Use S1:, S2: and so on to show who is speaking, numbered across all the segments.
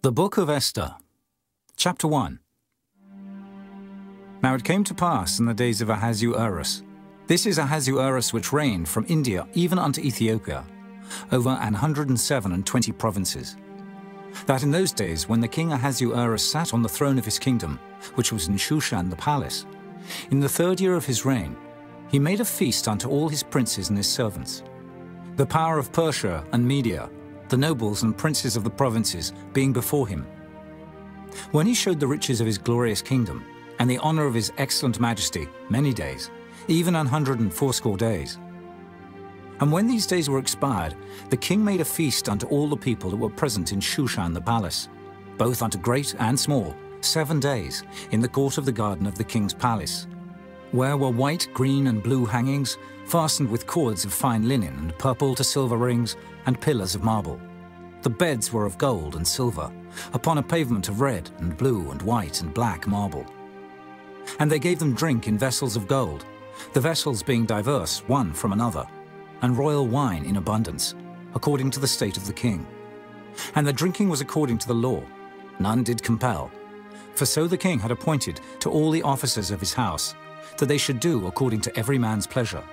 S1: The Book of Esther, Chapter 1. Now it came to pass in the days of Ahasuerus. This is Ahasuerus which reigned from India even unto Ethiopia, over 127 provinces. That in those days when the king Ahasuerus sat on the throne of his kingdom, which was in Shushan the palace, in the 3rd year of his reign, he made a feast unto all his princes and his servants. The power of Persia and Media, the nobles and princes of the provinces, being before him. When he showed the riches of his glorious kingdom, and the honor of his excellent majesty, many days, even 180 days. And when these days were expired, the king made a feast unto all the people that were present in Shushan the palace, both unto great and small, 7 days, in the court of the garden of the king's palace, where were white, green, and blue hangings, fastened with cords of fine linen, and purple to silver rings, and pillars of marble. The beds were of gold and silver, upon a pavement of red, and blue, and white, and black marble. And they gave them drink in vessels of gold, the vessels being diverse one from another, and royal wine in abundance, according to the state of the king. And the drinking was according to the law, none did compel. For so the king had appointed to all the officers of his house, that they should do according to every man's pleasure.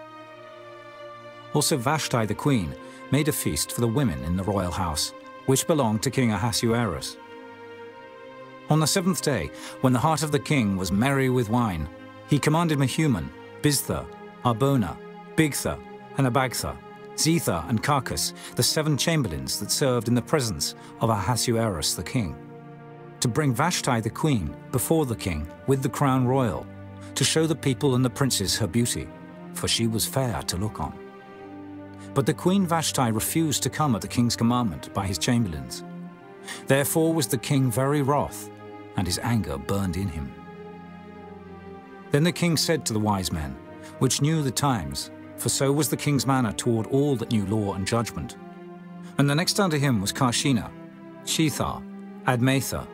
S1: Also Vashti the queen made a feast for the women in the royal house, which belonged to King Ahasuerus. On the 7th day, when the heart of the king was merry with wine, he commanded Mehuman, Biztha, Arbona, Bigtha, and Abagtha, Zetha, and Carcass, the 7 chamberlains that served in the presence of Ahasuerus the king, to bring Vashti the queen before the king with the crown royal, to show the people and the princes her beauty, for she was fair to look on. But the queen Vashti refused to come at the king's commandment by his chamberlains. Therefore was the king very wroth, and his anger burned in him. Then the king said to the wise men, which knew the times, for so was the king's manner toward all that knew law and judgment. And the next unto him was Karshina, Shethar, Admatha,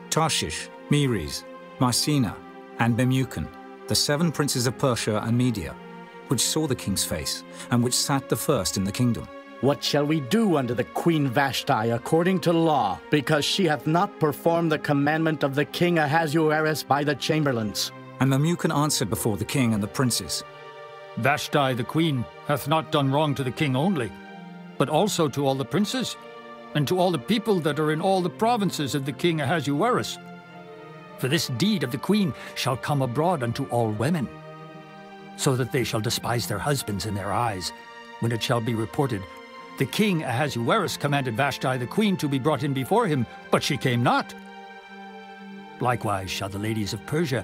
S1: Tarshish, Meres, Marsena, and Memucan, the 7 princes of Persia and Media, which saw the king's face, and which sat the first in the kingdom.
S2: What shall we do unto the queen Vashti according to law, because she hath not performed the commandment of the king Ahasuerus by the chamberlains?
S1: And Memucan answered before the king and the princes,
S3: Vashti the queen hath not done wrong to the king only, but also to all the princes, and to all the people that are in all the provinces of the king Ahasuerus. For this deed of the queen shall come abroad unto all women, so that they shall despise their husbands in their eyes, when it shall be reported, the king Ahasuerus commanded Vashti the queen to be brought in before him, but she came not. Likewise shall the ladies of Persia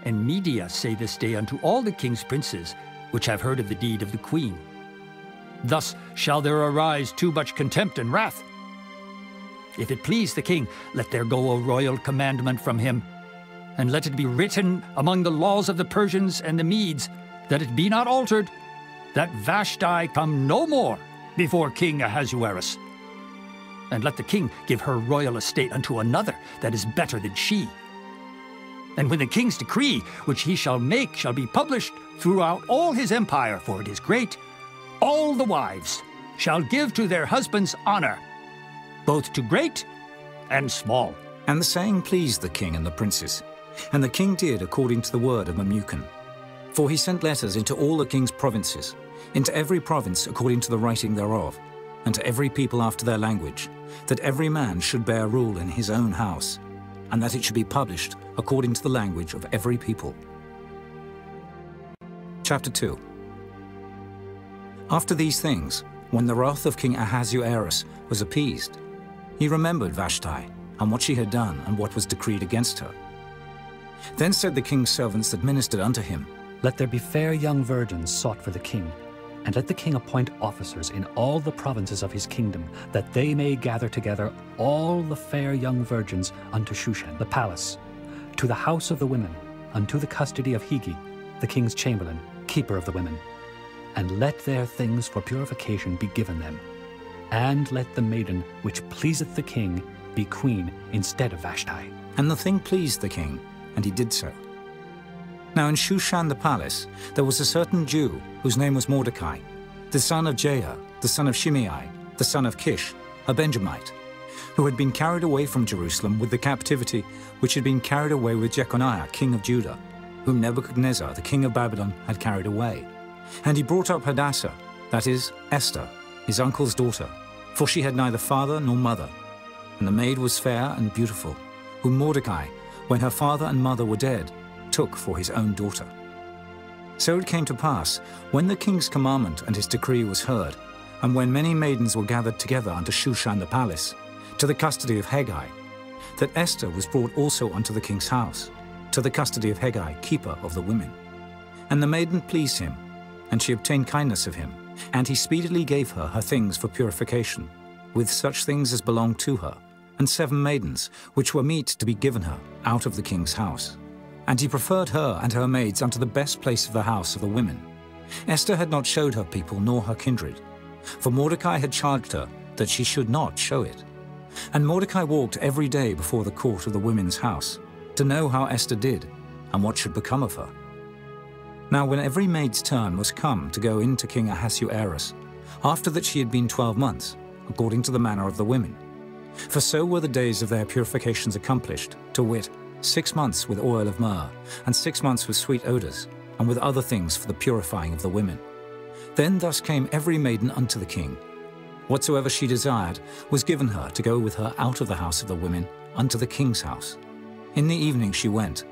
S3: and Media say this day unto all the king's princes, which have heard of the deed of the queen. Thus shall there arise too much contempt and wrath. If it please the king, let there go a royal commandment from him, and let it be written among the laws of the Persians and the Medes, that it be not altered, that Vashti come no more before King Ahasuerus. And let the king give her royal estate unto another that is better than she. And when the king's decree, which he shall make, shall be published throughout all his empire, for it is great, all the wives shall give to their husbands honor, both to great and small.
S1: And the saying pleased the king and the princes, and the king did according to the word of Memucan. For he sent letters into all the king's provinces, into every province according to the writing thereof, and to every people after their language, that every man should bear rule in his own house, and that it should be published according to the language of every people. Chapter 2. After these things, when the wrath of King Ahasuerus was appeased, he remembered Vashti, and what she had done, and what was decreed against her. Then said the king's servants that ministered unto him,
S4: Let there be fair young virgins sought for the king, and let the king appoint officers in all the provinces of his kingdom, that they may gather together all the fair young virgins unto Shushan the palace, to the house of the women, unto the custody of Hegi, the king's chamberlain, keeper of the women. And let their things for purification be given them. And let the maiden which pleaseth the king be queen instead of Vashti.
S1: And the thing pleased the king, and he did so. Now in Shushan the palace there was a certain Jew, whose name was Mordecai, the son of Jair, the son of Shimei, the son of Kish, a Benjamite, who had been carried away from Jerusalem with the captivity which had been carried away with Jeconiah, king of Judah, whom Nebuchadnezzar, the king of Babylon, had carried away. And he brought up Hadassah, that is, Esther, his uncle's daughter, for she had neither father nor mother. And the maid was fair and beautiful, whom Mordecai, when her father and mother were dead, took for his own daughter. So it came to pass, when the king's commandment and his decree was heard, and when many maidens were gathered together unto Shushan the palace, to the custody of Hegai, that Esther was brought also unto the king's house, to the custody of Hegai, keeper of the women. And the maiden pleased him, and she obtained kindness of him, and he speedily gave her her things for purification, with such things as belonged to her, and 7 maidens, which were meet to be given her out of the king's house. And he preferred her and her maids unto the best place of the house of the women. Esther had not showed her people nor her kindred, for Mordecai had charged her that she should not show it. And Mordecai walked every day before the court of the women's house, to know how Esther did, and what should become of her. Now when every maid's turn was come to go in to King Ahasuerus, after that she had been 12 months, according to the manner of the women. For so were the days of their purifications accomplished, to wit, 6 months with oil of myrrh, and 6 months with sweet odours, and with other things for the purifying of the women. Then thus came every maiden unto the king. Whatsoever she desired was given her to go with her out of the house of the women unto the king's house. In the evening she went,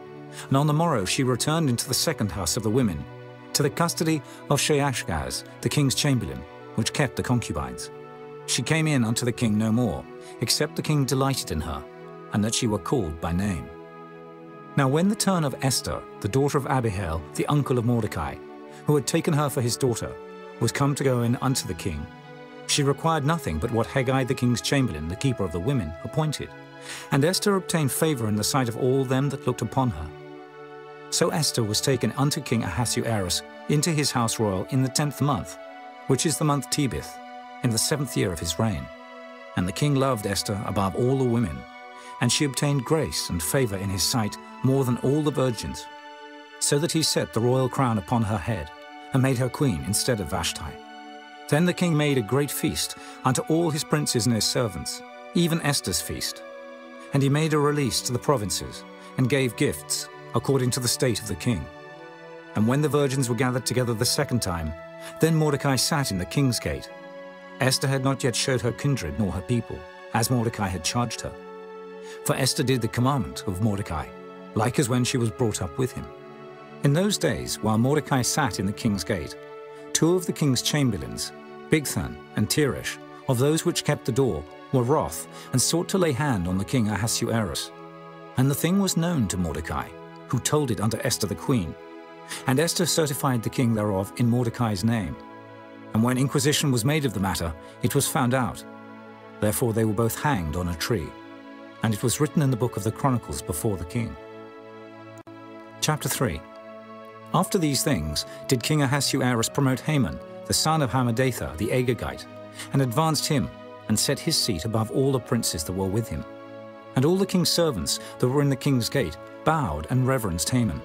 S1: and on the morrow she returned into the second house of the women, to the custody of Sheashgaz, the king's chamberlain, which kept the concubines. She came in unto the king no more, except the king delighted in her, and that she were called by name. Now when the turn of Esther, the daughter of Abihail, the uncle of Mordecai, who had taken her for his daughter, was come to go in unto the king, she required nothing but what Hegai the king's chamberlain, the keeper of the women, appointed. And Esther obtained favor in the sight of all them that looked upon her. So Esther was taken unto King Ahasuerus into his house royal in the 10th month, which is the month Tebeth, in the 7th year of his reign. And the king loved Esther above all the women, and she obtained grace and favor in his sight more than all the virgins, so that he set the royal crown upon her head, and made her queen instead of Vashti. Then the king made a great feast unto all his princes and his servants, even Esther's feast. And he made a release to the provinces, and gave gifts, according to the state of the king. And when the virgins were gathered together the second time, then Mordecai sat in the king's gate. Esther had not yet showed her kindred nor her people, as Mordecai had charged her. For Esther did the commandment of Mordecai, like as when she was brought up with him. In those days, while Mordecai sat in the king's gate, 2 of the king's chamberlains, Bigthan and Teresh, of those which kept the door, were wroth, and sought to lay hand on the king Ahasuerus. And the thing was known to Mordecai, who told it unto Esther the queen. And Esther certified the king thereof in Mordecai's name. And when inquisition was made of the matter, it was found out. Therefore they were both hanged on a tree. And it was written in the book of the Chronicles before the king. Chapter 3. After these things did King Ahasuerus promote Haman, the son of Hammedatha the Agagite, and advanced him, and set his seat above all the princes that were with him. And all the king's servants that were in the king's gate bowed and reverenced Haman,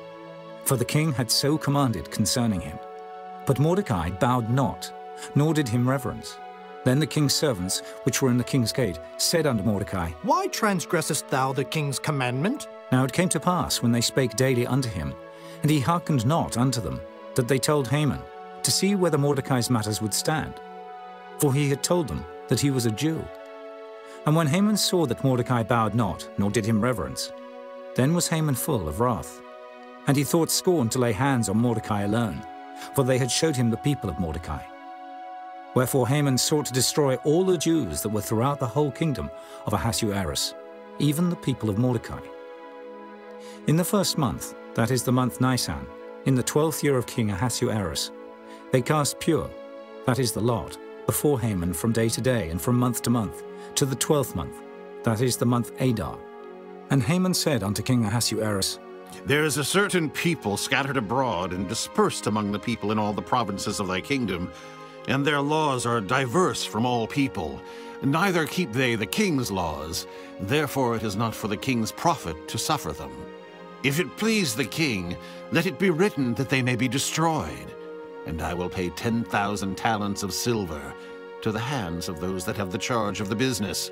S1: for the king had so commanded concerning him. But Mordecai bowed not, nor did him reverence. Then the king's servants, which were in the king's gate, said unto Mordecai,
S5: Why transgressest thou the king's commandment?
S1: Now it came to pass, when they spake daily unto him, and he hearkened not unto them, that they told Haman, to see whether Mordecai's matters would stand. For he had told them that he was a Jew. And when Haman saw that Mordecai bowed not, nor did him reverence, then was Haman full of wrath. And he thought scorn to lay hands on Mordecai alone, for they had showed him the people of Mordecai. Wherefore Haman sought to destroy all the Jews that were throughout the whole kingdom of Ahasuerus, even the people of Mordecai. In the 1st month, that is the month Nisan, in the 12th year of King Ahasuerus, they cast pure, that is the lot, before Haman from day to day and from month to month, to the 12th month, that is the month Adar. And Haman said unto King Ahasuerus,
S6: There is a certain people scattered abroad and dispersed among the people in all the provinces of thy kingdom, and their laws are diverse from all people. Neither keep they the king's laws, therefore it is not for the king's profit to suffer them. If it please the king, let it be written that they may be destroyed, and I will pay 10,000 talents of silver to the hands of those that have the charge of the business,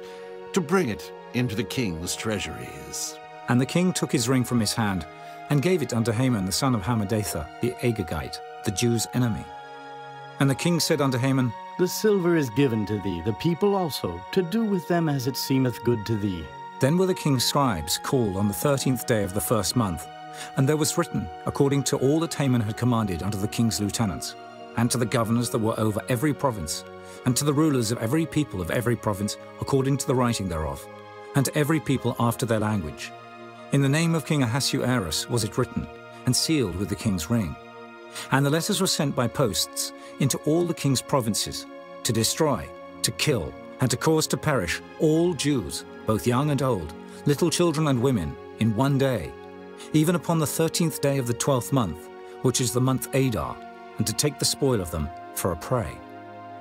S6: to bring it into the king's treasuries.
S1: And the king took his ring from his hand and gave it unto Haman the son of Hammedatha, the Agagite, the Jews' enemy. And the king said unto Haman,
S2: The silver is given to thee, the people also, to do with them as it seemeth good to thee.
S1: Then were the king's scribes called on the 13th day of the first month, and there was written, according to all that Haman had commanded unto the king's lieutenants, and to the governors that were over every province, and to the rulers of every people of every province, according to the writing thereof, and to every people after their language. In the name of King Ahasuerus was it written, and sealed with the king's ring. And the letters were sent by posts into all the king's provinces, to destroy, to kill, and to cause to perish all Jews, both young and old, little children and women, in one day, even upon the 13th day of the 12th month, which is the month Adar, and to take the spoil of them for a prey.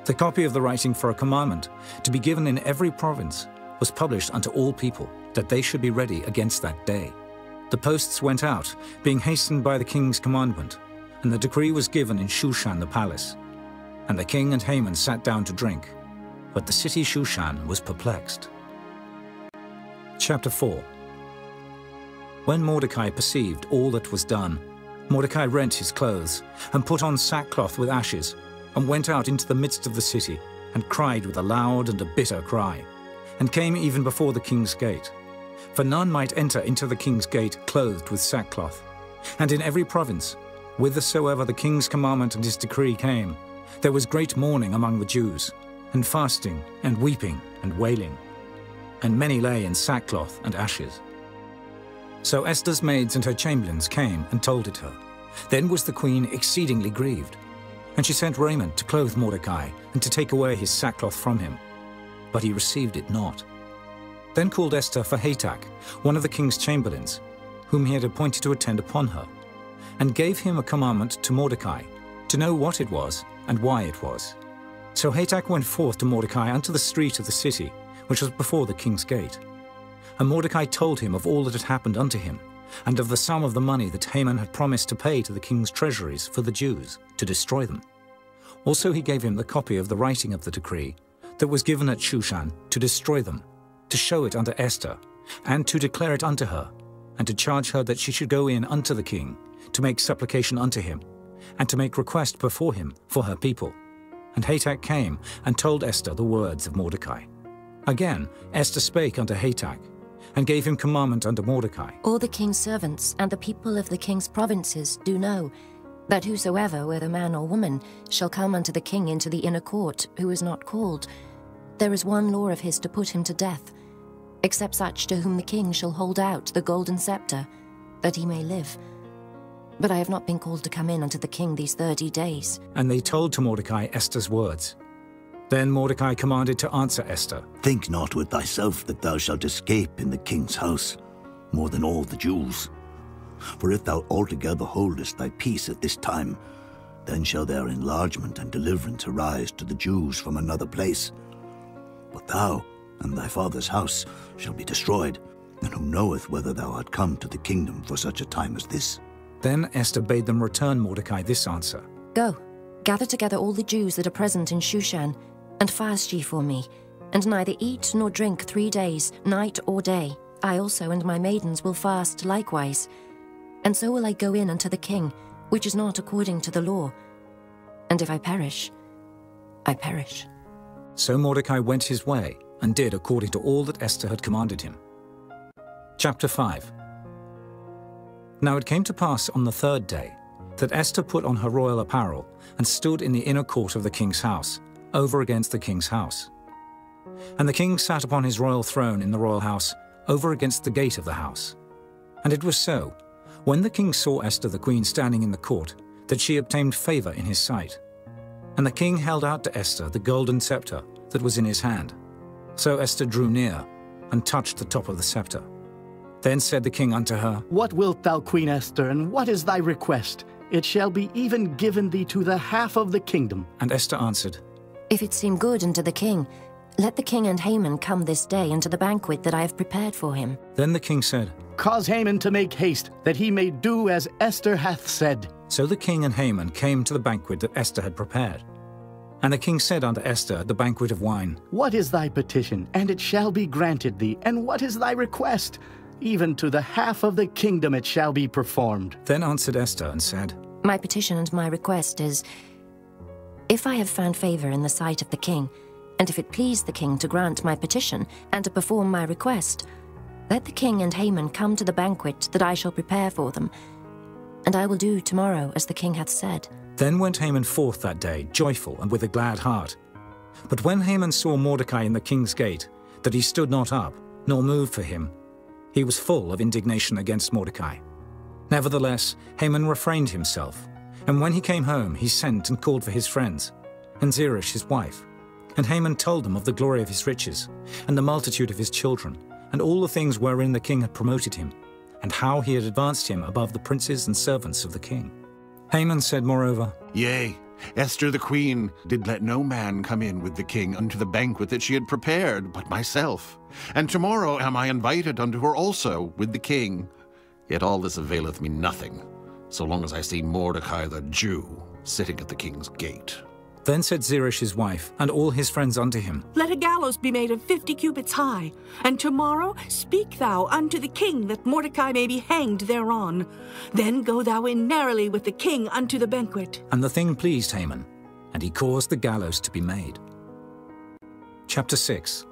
S1: The copy of the writing for a commandment, to be given in every province, was published unto all people, that they should be ready against that day. The posts went out, being hastened by the king's commandment, and the decree was given in Shushan the palace. And the king and Haman sat down to drink, but the city Shushan was perplexed. Chapter 4. When Mordecai perceived all that was done, Mordecai rent his clothes, and put on sackcloth with ashes, and went out into the midst of the city, and cried with a loud and a bitter cry, and came even before the king's gate. For none might enter into the king's gate clothed with sackcloth. And in every province, whithersoever the king's commandment and his decree came, there was great mourning among the Jews, and fasting, and weeping, and wailing. And many lay in sackcloth and ashes. So Esther's maids and her chamberlains came and told it her. Then was the queen exceedingly grieved. And she sent raiment to clothe Mordecai, and to take away his sackcloth from him. But he received it not. Then called Esther for Hatach, one of the king's chamberlains, whom he had appointed to attend upon her, and gave him a commandment to Mordecai, to know what it was, and why it was. So Hatach went forth to Mordecai unto the street of the city, which was before the king's gate. And Mordecai told him of all that had happened unto him, and of the sum of the money that Haman had promised to pay to the king's treasuries for the Jews, to destroy them. Also he gave him the copy of the writing of the decree that was given at Shushan, to destroy them, to show it unto Esther, and to declare it unto her, and to charge her that she should go in unto the king, to make supplication unto him, and to make request before him for her people. And Hatach came and told Esther the words of Mordecai. Again Esther spake unto Hatach, and gave him commandment unto Mordecai.
S7: All the king's servants and the people of the king's provinces do know that whosoever, whether man or woman, shall come unto the king into the inner court, who is not called, there is one law of his to put him to death, except such to whom the king shall hold out the golden scepter, that he may live. But I have not been called to come in unto the king these 30 days.
S1: And they told to Mordecai Esther's words. Then Mordecai commanded to answer Esther.
S8: Think not with thyself that thou shalt escape in the king's house, more than all the Jews. For if thou altogether holdest thy peace at this time, then shall their enlargement and deliverance arise to the Jews from another place. But thou and thy father's house shall be destroyed, and who knoweth whether thou art come to the kingdom for such a time as this?
S1: Then Esther bade them return Mordecai this answer.
S7: Go, gather together all the Jews that are present in Shushan, and fast ye for me, and neither eat nor drink 3 days, night or day. I also and my maidens will fast likewise. And so will I go in unto the king, which is not according to the law. And if I perish, I perish.
S1: So Mordecai went his way, and did according to all that Esther had commanded him. Chapter 5. Now it came to pass on the 3rd day, that Esther put on her royal apparel, and stood in the inner court of the king's house, over against the king's house. And the king sat upon his royal throne in the royal house, over against the gate of the house. And it was so, when the king saw Esther the queen standing in the court, that she obtained favor in his sight. And the king held out to Esther the golden scepter that was in his hand. So Esther drew near, and touched the top of the scepter. Then said the king unto her,
S2: What wilt thou, Queen Esther, and what is thy request? It shall be even given thee to the half of the kingdom.
S1: And Esther answered,
S7: If it seem good unto the king, let the king and Haman come this day unto the banquet that I have prepared for him.
S1: Then the king said,
S2: Cause Haman to make haste, that he may do as Esther hath said.
S1: So the king and Haman came to the banquet that Esther had prepared. And the king said unto Esther at the banquet of wine,
S2: What is thy petition? And it shall be granted thee. And what is thy request? Even to the half of the kingdom it shall be performed.
S1: Then answered Esther and said,
S7: My petition and my request is, if I have found favor in the sight of the king, and if it please the king to grant my petition and to perform my request, let the king and Haman come to the banquet that I shall prepare for them, and I will do tomorrow as the king hath said.
S1: Then went Haman forth that day, joyful and with a glad heart. But when Haman saw Mordecai in the king's gate, that he stood not up, nor moved for him, he was full of indignation against Mordecai. Nevertheless, Haman refrained himself, and when he came home, he sent and called for his friends, and Zeresh his wife. And Haman told them of the glory of his riches, and the multitude of his children, and all the things wherein the king had promoted him, and how he had advanced him above the princes and servants of the king. Haman said moreover,
S6: Yea, Esther the queen did let no man come in with the king unto the banquet that she had prepared, but myself. And tomorrow am I invited unto her also with the king. Yet all this availeth me nothing, so long as I see Mordecai the Jew sitting at the king's gate.
S1: Then said Zeresh his wife, and all his friends unto him,
S9: Let a gallows be made of 50 cubits high, and tomorrow speak thou unto the king that Mordecai may be hanged thereon. Then go thou in narrowly with the king unto the banquet.
S1: And the thing pleased Haman, and he caused the gallows to be made. Chapter 6.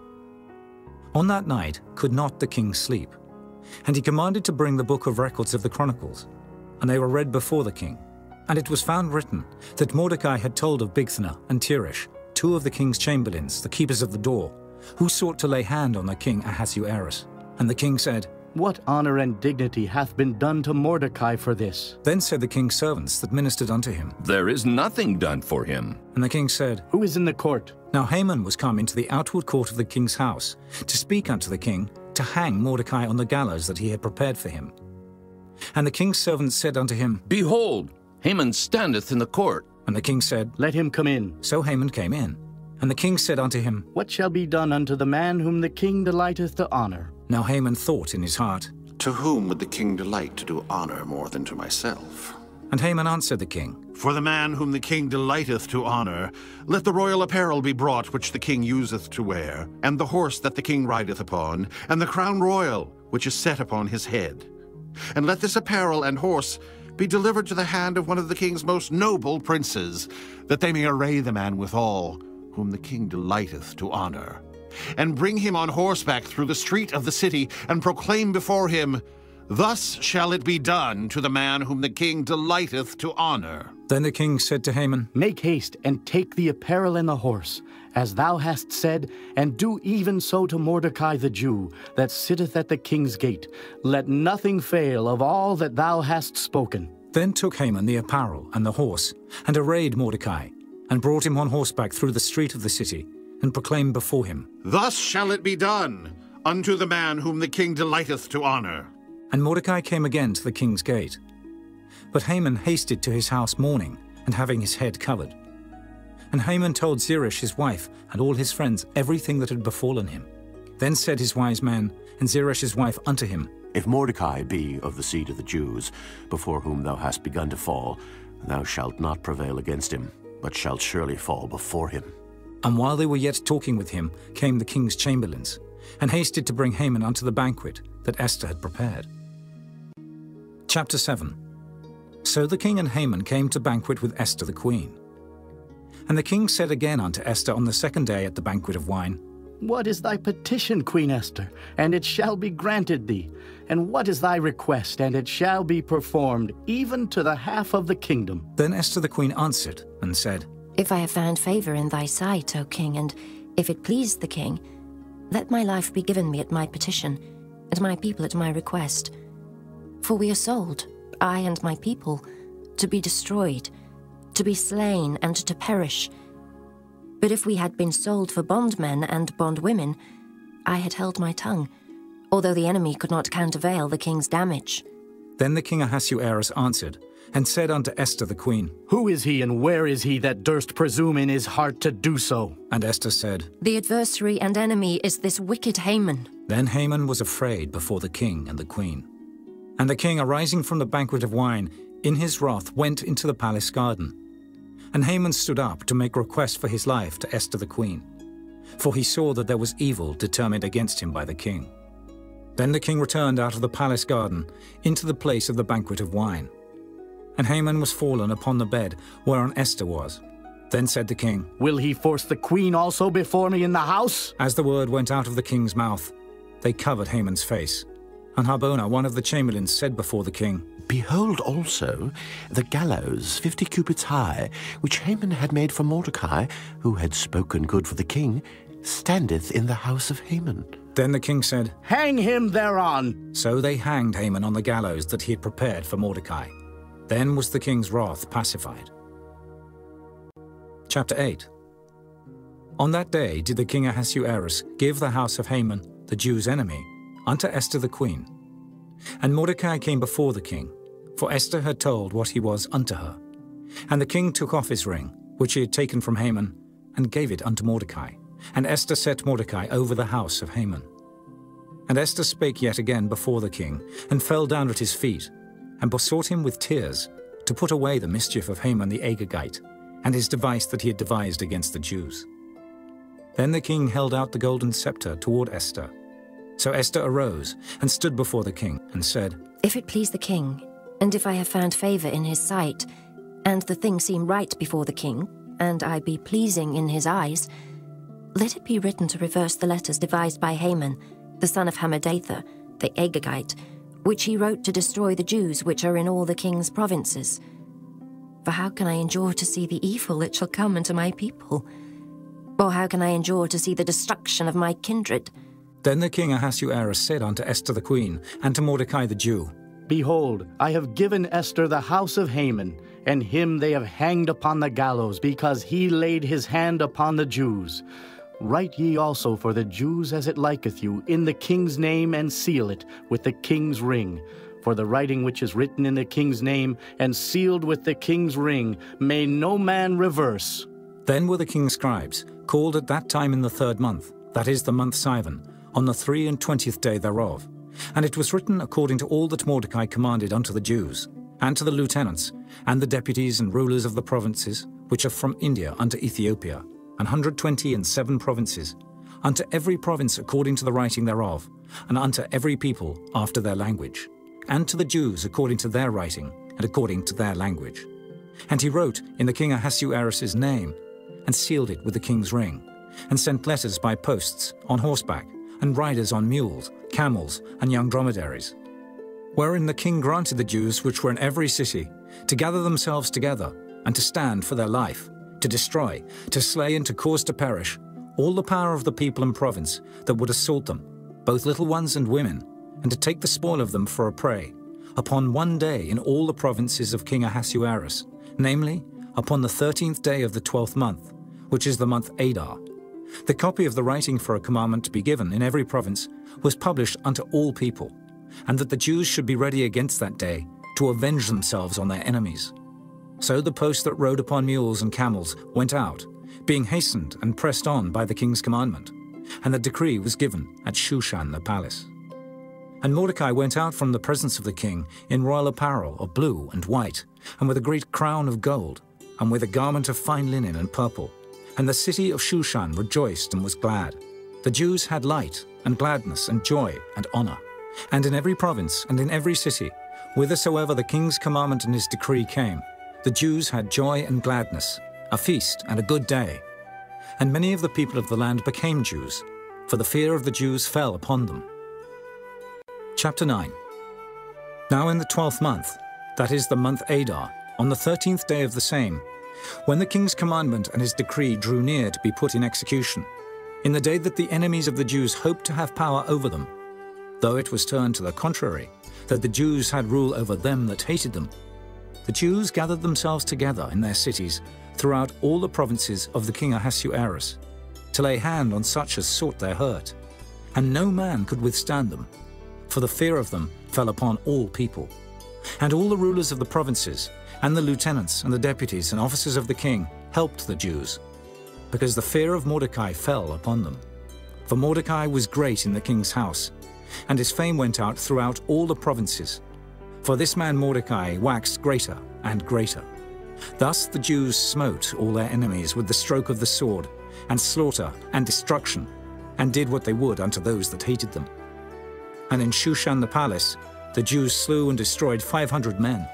S1: On that night could not the king sleep, and he commanded to bring the book of records of the Chronicles, and they were read before the king. And it was found written that Mordecai had told of Bigthana and Teresh, two of the king's chamberlains, the keepers of the door, who sought to lay hand on the king Ahasuerus. And the king said,
S2: What honor and dignity hath been done to Mordecai for this?
S1: Then said the king's servants that ministered unto him,
S10: There is nothing done for him.
S1: And the king said,
S2: Who is in the court?
S1: Now Haman was come into the outward court of the king's house, to speak unto the king, to hang Mordecai on the gallows that he had prepared for him. And the king's servants said unto him,
S10: Behold, Haman standeth in the court.
S1: And the king said,
S2: Let him come in.
S1: So Haman came in. And the king said unto him,
S2: What shall be done unto the man whom the king delighteth to honor?
S1: Now Haman thought in his heart,
S6: To whom would the king delight to do honor more than to myself?
S1: And Haman answered the king,
S6: For the man whom the king delighteth to honor, let the royal apparel be brought which the king useth to wear, and the horse that the king rideth upon, and the crown royal which is set upon his head. And let this apparel and horse be delivered to the hand of one of the king's most noble princes, that they may array the man withal, whom the king delighteth to honor, and bring him on horseback through the street of the city, and proclaim before him, Thus shall it be done to the man whom the king delighteth to honor.
S1: Then the king said to Haman,
S2: Make haste, and take the apparel and the horse, as thou hast said, and do even so to Mordecai the Jew, that sitteth at the king's gate. Let nothing fail of all that thou hast spoken.
S1: Then took Haman the apparel and the horse, and arrayed Mordecai, and brought him on horseback through the street of the city, and proclaimed before him,
S6: Thus shall it be done unto the man whom the king delighteth to honor.
S1: And Mordecai came again to the king's gate. But Haman hasted to his house mourning, and having his head covered. And Haman told Zeresh his wife, and all his friends, everything that had befallen him. Then said his wise men, and Zeresh his wife unto him,
S11: If Mordecai be of the seed of the Jews, before whom thou hast begun to fall, thou shalt not prevail against him, but shalt surely fall before him.
S1: And while they were yet talking with him, came the king's chamberlains, and hasted to bring Haman unto the banquet that Esther had prepared. Chapter 7. So the king and Haman came to banquet with Esther the queen. And the king said again unto Esther on the second day at the banquet of wine,
S2: What is thy petition, Queen Esther? And it shall be granted thee. And what is thy request? And it shall be performed, even to the half of the kingdom.
S1: Then Esther the queen answered and said,
S7: If I have found favor in thy sight, O king, and if it please the king, let my life be given me at my petition, and my people at my request. For we are sold, I and my people, to be destroyed, to be slain, and to perish. But if we had been sold for bondmen and bondwomen, I had held my tongue, although the enemy could not countervail the king's damage.
S1: Then the king Ahasuerus answered, and said unto Esther the queen,
S2: Who is he, and where is he that durst presume in his heart to do so?
S1: And Esther said,
S7: The adversary and enemy is this wicked Haman.
S1: Then Haman was afraid before the king and the queen. And the king, arising from the banquet of wine, in his wrath went into the palace garden. And Haman stood up to make request for his life to Esther the queen, for he saw that there was evil determined against him by the king. Then the king returned out of the palace garden into the place of the banquet of wine. And Haman was fallen upon the bed whereon Esther was. Then said the king,
S2: Will he force the queen also before me in the house?
S1: As the word went out of the king's mouth, they covered Haman's face. And Harbona, one of the chamberlains, said before the king,
S11: Behold also the gallows 50 cubits high, which Haman had made for Mordecai, who had spoken good for the king, standeth in the house of Haman.
S1: Then the king said,
S2: Hang him thereon.
S1: So they hanged Haman on the gallows that he had prepared for Mordecai. Then was the king's wrath pacified. Chapter 8. On that day did the king Ahasuerus give the house of Haman, the Jews' enemy, unto Esther the queen. And Mordecai came before the king, for Esther had told what he was unto her. And the king took off his ring, which he had taken from Haman, and gave it unto Mordecai. And Esther set Mordecai over the house of Haman. And Esther spake yet again before the king, and fell down at his feet, and besought him with tears to put away the mischief of Haman the Agagite, and his device that he had devised against the Jews. Then the king held out the golden scepter toward Esther. So Esther arose and stood before the king, and said,
S7: If it please the king, and if I have found favor in his sight, and the thing seem right before the king, and I be pleasing in his eyes, let it be written to reverse the letters devised by Haman, the son of Hammedatha, the Agagite, which he wrote to destroy the Jews which are in all the king's provinces. For how can I endure to see the evil that shall come unto my people? Or how can I endure to see the destruction of my kindred?
S1: Then the king Ahasuerus said unto Esther the queen, and to Mordecai the Jew,
S2: Behold, I have given Esther the house of Haman, and him they have hanged upon the gallows, because he laid his hand upon the Jews. Write ye also for the Jews as it liketh you, in the king's name, and seal it with the king's ring. For the writing which is written in the king's name, and sealed with the king's ring, may no man reverse.
S1: Then were the king's scribes called at that time in the 3rd month, that is the month Sivan, on the 23rd day thereof. And it was written according to all that Mordecai commanded unto the Jews, and to the lieutenants, and the deputies and rulers of the provinces, which are from India unto Ethiopia, 127 provinces, unto every province according to the writing thereof, and unto every people after their language, and to the Jews according to their writing, and according to their language. And he wrote in the king Ahasuerus' name, and sealed it with the king's ring, and sent letters by posts, on horseback, and riders on mules, camels, and young dromedaries. Wherein the king granted the Jews which were in every city to gather themselves together, and to stand for their life, to destroy, to slay, and to cause to perish all the power of the people and province that would assault them, both little ones and women, and to take the spoil of them for a prey, upon one day in all the provinces of King Ahasuerus, namely, upon the 13th day of the 12th month, which is the month Adar. The copy of the writing for a commandment to be given in every province was published unto all people, and that the Jews should be ready against that day to avenge themselves on their enemies. So the post that rode upon mules and camels went out, being hastened and pressed on by the king's commandment, and the decree was given at Shushan the palace. And Mordecai went out from the presence of the king in royal apparel of blue and white, and with a great crown of gold, and with a garment of fine linen and purple. And the city of Shushan rejoiced and was glad. The Jews had light and gladness and joy and honor. And in every province and in every city, whithersoever the king's commandment and his decree came, the Jews had joy and gladness, a feast and a good day. And many of the people of the land became Jews, for the fear of the Jews fell upon them. Chapter 9. Now in the 12th month, that is the month Adar, on the 13th day of the same, when the king's commandment and his decree drew near to be put in execution, in the day that the enemies of the Jews hoped to have power over them, though it was turned to the contrary, that the Jews had rule over them that hated them, the Jews gathered themselves together in their cities throughout all the provinces of the king Ahasuerus, to lay hand on such as sought their hurt, and no man could withstand them, for the fear of them fell upon all people. And all the rulers of the provinces, and the lieutenants and the deputies and officers of the king helped the Jews, because the fear of Mordecai fell upon them. For Mordecai was great in the king's house, and his fame went out throughout all the provinces. For this man Mordecai waxed greater and greater. Thus the Jews smote all their enemies with the stroke of the sword, and slaughter and destruction, and did what they would unto those that hated them. And in Shushan the palace the Jews slew and destroyed 500 men.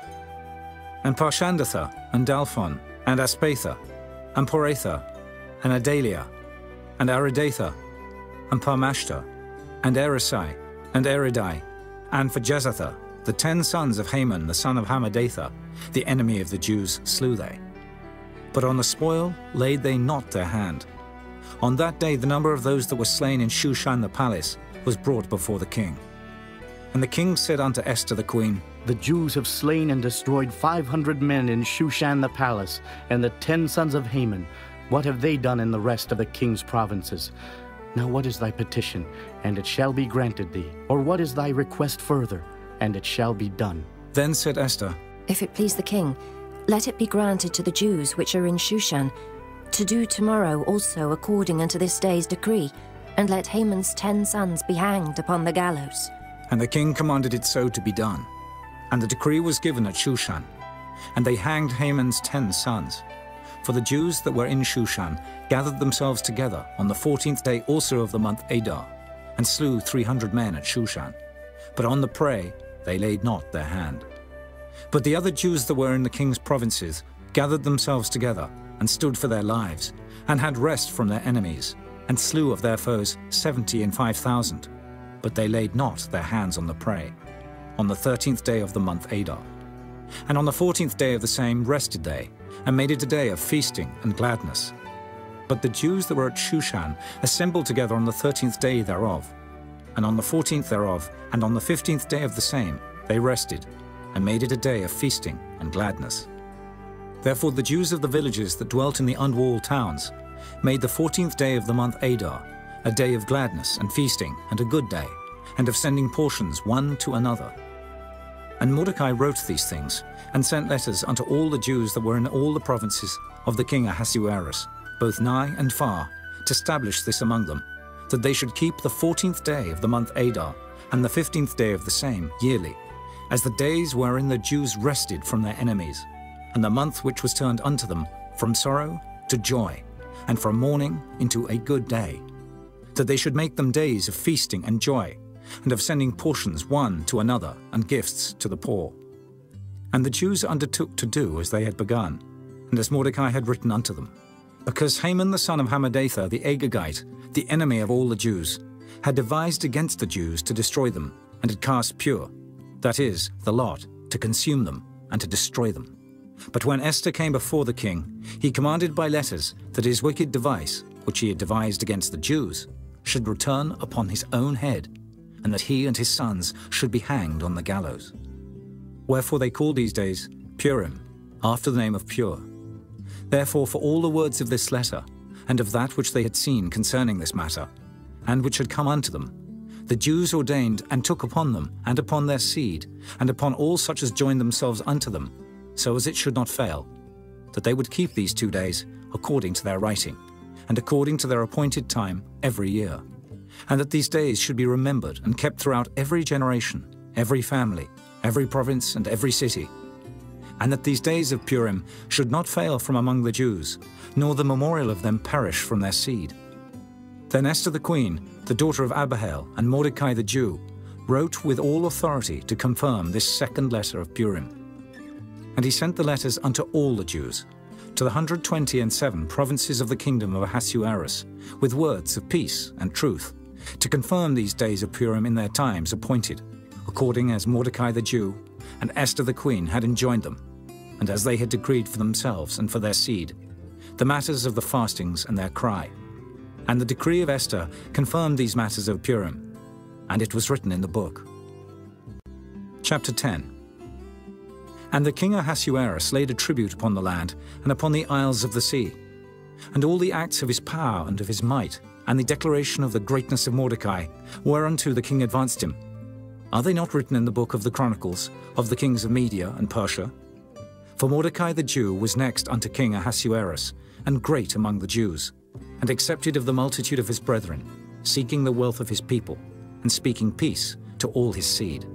S1: And Parshandatha, and Dalphon, and Aspatha, and Poratha, and Adalia, and Aridatha, and Parmashta, and Erisai, and Eridai, and for Jezatha, the 10 sons of Haman the son of Hammedatha, the enemy of the Jews, slew they. But on the spoil laid they not their hand. On that day the number of those that were slain in Shushan the palace was brought before the king. And the king said unto Esther the queen,
S2: The Jews have slain and destroyed 500 men in Shushan the palace, and the 10 sons of Haman. What have they done in the rest of the king's provinces? Now what is thy petition, and it shall be granted thee? Or what is thy request further, and it shall be done?
S1: Then said Esther,
S7: If it please the king, let it be granted to the Jews which are in Shushan, to do tomorrow also according unto this day's decree, and let Haman's 10 sons be hanged upon the gallows.
S1: And the king commanded it so to be done. And the decree was given at Shushan. And they hanged Haman's 10 sons. For the Jews that were in Shushan gathered themselves together on the 14th day also of the month Adar, and slew 300 men at Shushan. But on the prey they laid not their hand. But the other Jews that were in the king's provinces gathered themselves together, and stood for their lives, and had rest from their enemies, and slew of their foes 75,000. But they laid not their hands on the prey, on the 13th day of the month Adar. And on the 14th day of the same rested they, and made it a day of feasting and gladness. But the Jews that were at Shushan assembled together on the 13th day thereof. And on the 14th thereof, and on the 15th day of the same, they rested, and made it a day of feasting and gladness. Therefore the Jews of the villages that dwelt in the unwalled towns made the 14th day of the month Adar a day of gladness and feasting and a good day, and of sending portions one to another. And Mordecai wrote these things, and sent letters unto all the Jews that were in all the provinces of the king Ahasuerus, both nigh and far, to establish this among them, that they should keep the 14th day of the month Adar, and the 15th day of the same, yearly, as the days wherein the Jews rested from their enemies, and the month which was turned unto them from sorrow to joy, and from mourning into a good day, that they should make them days of feasting and joy, and of sending portions one to another, and gifts to the poor. And the Jews undertook to do as they had begun, and as Mordecai had written unto them, because Haman the son of Hammedatha the Agagite, the enemy of all the Jews, had devised against the Jews to destroy them, and had cast pur, that is, the lot, to consume them, and to destroy them. But when Esther came before the king, he commanded by letters that his wicked device, which he had devised against the Jews, should return upon his own head, and that he and his sons should be hanged on the gallows. Wherefore they called these days Purim, after the name of Pur. Therefore for all the words of this letter, and of that which they had seen concerning this matter, and which had come unto them, the Jews ordained and took upon them, and upon their seed, and upon all such as joined themselves unto them, so as it should not fail, that they would keep these 2 days according to their writing, and according to their appointed time every year, and that these days should be remembered and kept throughout every generation, every family, every province, and every city, and that these days of Purim should not fail from among the Jews, nor the memorial of them perish from their seed. Then Esther the queen, the daughter of Abihail, and Mordecai the Jew, wrote with all authority to confirm this second letter of Purim. And he sent the letters unto all the Jews, to the 127 provinces of the kingdom of Ahasuerus, with words of peace and truth, to confirm these days of Purim in their times appointed, according as Mordecai the Jew and Esther the queen had enjoined them, and as they had decreed for themselves and for their seed, the matters of the fastings and their cry. And the decree of Esther confirmed these matters of Purim, and it was written in the book. Chapter 10. And the king Ahasuerus laid a tribute upon the land and upon the isles of the sea, and all the acts of his power and of his might, and the declaration of the greatness of Mordecai, whereunto the king advanced him. Are they not written in the book of the Chronicles of the kings of Media and Persia? For Mordecai the Jew was next unto King Ahasuerus, and great among the Jews, and accepted of the multitude of his brethren, seeking the wealth of his people, and speaking peace to all his seed.